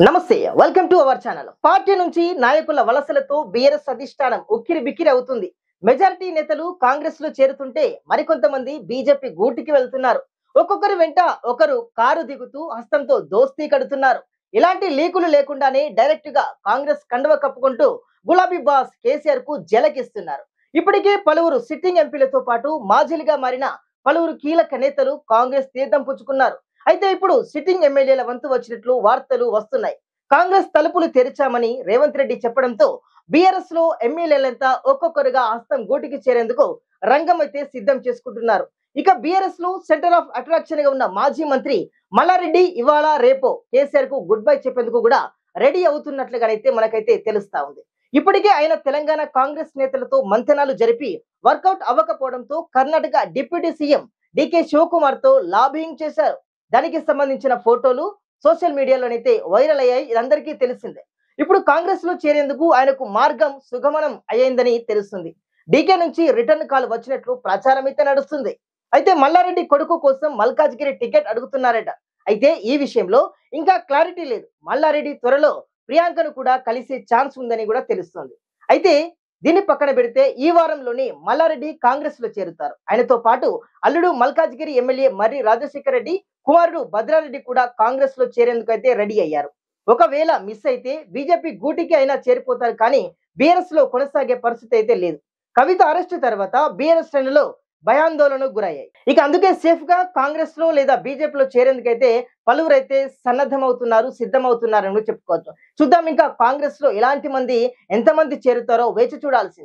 నమస్తే, welcome to our channel. Party నుంచి నాయకుల వలసలతో బీఆర్ఎస్ అధిష్టానం ఉక్కిరి బిక్కిరి అవుతుంది. మెజారిటీ నేతలు కాంగ్రెస్ లో చేరుతుంటే మరికొంతమంది బీజేపీ గూటికి వెళ్తున్నారు. ఒక్కొక్కరు వెంట ఒకరు కారు దిగుతూ హస్తంతో దోస్తీ కడుతున్నారు. ఇలాంటి లీకులు లేకుండానే డైరెక్ట్ గా కాంగ్రెస్ కండువ కప్పుకుంటూ గులాబీ బాస్ కేసీఆర్ కు జలకిస్తున్నారు. ఇప్పటికే పలువురు సిట్టింగ్ ఎంపీలతో పాటు మాజీలుగా మారిన పలువురు కీలక నేతలు కాంగ్రెస్ తీర్థం పుచ్చుకున్నారు. అయితే ఇప్పుడు సిట్టింగ్ ఎమ్మెల్యేల వంతు వచ్చినట్లు వార్తలు వస్తున్నాయి. కాంగ్రెస్ తలుపులు తెరిచామని రేవంత్ రెడ్డి చెప్పడంతో బీఆర్ఎస్ లో ఎమ్మెల్యేలంతా ఒక్కొక్కరుగా హస్తం గూటికి చేరేందుకు రంగం అయితే సిద్ధం చేసుకుంటున్నారు. ఇక బీఆర్ఎస్ లో సెంటర్ ఆఫ్ అట్రాక్షన్ గా ఉన్న మాజీ మంత్రి మల్లారెడ్డి ఇవాళ రేపో కేసీఆర్ కు గుడ్ బై చెప్పేందుకు కూడా రెడీ అవుతున్నట్లుగానైతే మనకైతే తెలుస్తా ఉంది. ఇప్పటికే ఆయన తెలంగాణ కాంగ్రెస్ నేతలతో మంతనాలు జరిపి వర్కౌట్ అవ్వకపోవడంతో కర్ణాటక డిప్యూటీ సీఎం డికే శివకుమార్ తో లాబింగ్ చేశారు. దానికి సంబంధించిన ఫోటోలు సోషల్ మీడియాలోనైతే వైరల్ అయ్యాయి. ఇదందరికీ తెలిసిందే. ఇప్పుడు కాంగ్రెస్ లో చేరేందుకు ఆయనకు మార్గం సుగమనం అయ్యిందని తెలుస్తుంది. డీకే నుంచి రిటర్న్ కాల్ వచ్చినట్లు ప్రచారం అయితే నడుస్తుంది. అయితే మల్లారెడ్డి కొడుకు కోసం మల్కాజ్గిరి టికెట్ అడుగుతున్నారట. అయితే ఈ విషయంలో ఇంకా క్లారిటీ లేదు. మల్లారెడ్డి త్వరలో ప్రియాంకను కూడా కలిసే ఛాన్స్ ఉందని కూడా తెలుస్తుంది. అయితే దీన్ని పక్కన పెడితే ఈ వారంలోనే మల్లారెడ్డి కాంగ్రెస్ లో చేరుతారు. ఆయనతో పాటు అల్లుడు మల్కాజ్గిరి ఎమ్మెల్యే మర్రి రాజశేఖర రెడ్డి, కుమారుడు భద్రారెడ్డి కూడా కాంగ్రెస్ లో చేరేందుకు అయితే రెడీ అయ్యారు. ఒకవేళ మిస్ అయితే బీజేపీ గూటికి అయినా చేరిపోతారు, కానీ బీఆర్ఎస్ లో కొనసాగే పరిస్థితి అయితే లేదు. కవిత అరెస్టు తర్వాత బీఆర్ఎస్ శ్రేణులు భయాందోళనకు గురయ్యాయి. ఇక అందుకే సేఫ్ గా కాంగ్రెస్ లో లేదా బీజేపీలో చేరేందుకైతే పలువురైతే సన్నద్ధమవుతున్నారు, సిద్ధమవుతున్నారని చెప్పుకోవచ్చు. చూద్దాం ఇంకా కాంగ్రెస్ లో ఎలాంటి మంది ఎంతమంది చేరుతారో వేచి చూడాల్సింది.